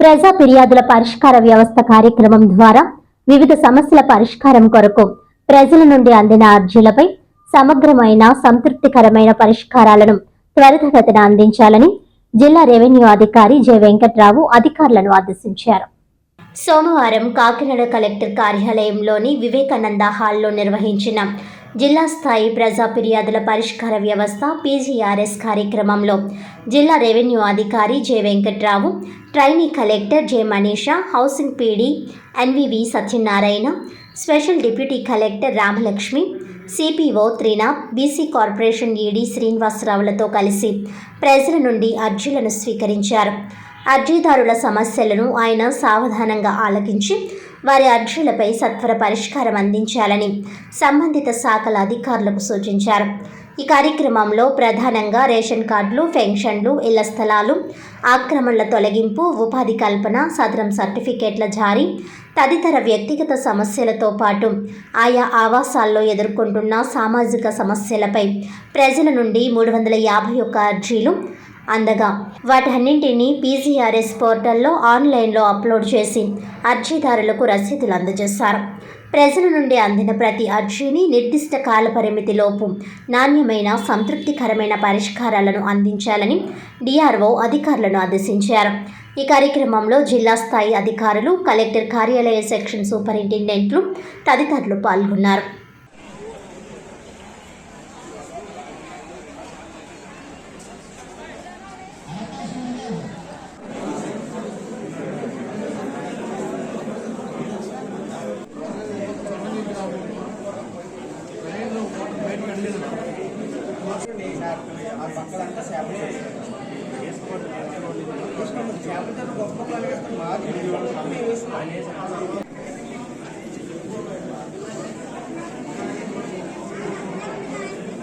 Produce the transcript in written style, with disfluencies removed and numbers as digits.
ప్రజా ఫిర్యాదుల పరిష్కార వ్యవస్థ కార్యక్రమం ద్వారా వివిధ సమస్యల పరిష్కారం కొరకు ప్రజల నుండి అందిన అర్జీలపై సమగ్రమైన సంతృప్తికరమైన పరిష్కారాలను త్వరితగతిన అందించాలని జిల్లా రెవెన్యూ అధికారి జె వెంకట్రావు అధికారులను ఆదేశించారు. సోమవారం కాకినాడ కలెక్టర్ కార్యాలయంలోని వివేకానంద హాల్లో నిర్వహించిన జిల్లా స్థాయి ప్రజా ఫిర్యాదుల పరిష్కార వ్యవస్థ పీజీఆర్ఎస్ కార్యక్రమంలో జిల్లా రెవెన్యూ అధికారి J Venkatrao, trainee collector J Manisha, housing PD NVV Satyanarayana, special deputy collector Ramalakshmi, CPO Trinath, BC corporation ED శ్రీనివాసరావులతో కలిసి ప్రజల నుండి అర్జీలను స్వీకరించారు. అర్జీదారుల సమస్యలను ఆయన సావధానంగా ఆలకించి వారి అర్జీలపై సత్వర పరిష్కారం అందించాలని సంబంధిత శాఖల అధికారులకు సూచించారు. ఈ కార్యక్రమంలో ప్రధానంగా రేషన్ కార్డులు, పెన్షన్లు, ఇళ్ల స్థలాలు, ఆక్రమణల తొలగింపు, ఉపాధి కల్పన, సదరం సర్టిఫికేట్ల జారీ తదితర వ్యక్తిగత సమస్యలతో పాటు ఆయా ఆవాసాల్లో ఎదుర్కొంటున్న సామాజిక సమస్యలపై ప్రజల నుండి 351 అర్జీలు అందగా వాటన్నింటినీ పీజీఆర్ఎస్ పోర్టల్లో ఆన్లైన్లో అప్లోడ్ చేసి అర్జీదారులకు రసీదులు అందజేశారు. ప్రజల నుండి అందిన ప్రతి అర్జీని నిర్దిష్ట కాల పరిమితిలోపు నాణ్యమైన సంతృప్తికరమైన పరిష్కారాలను అందించాలని డిఆర్ఓ అధికారులను ఆదేశించారు. ఈ కార్యక్రమంలో జిల్లా స్థాయి అధికారులు, కలెక్టర్ కార్యాలయ సెక్షన్ సూపరింటెండెంట్లు తదితరులు పాల్గొన్నారు. చేపలు గొప్ప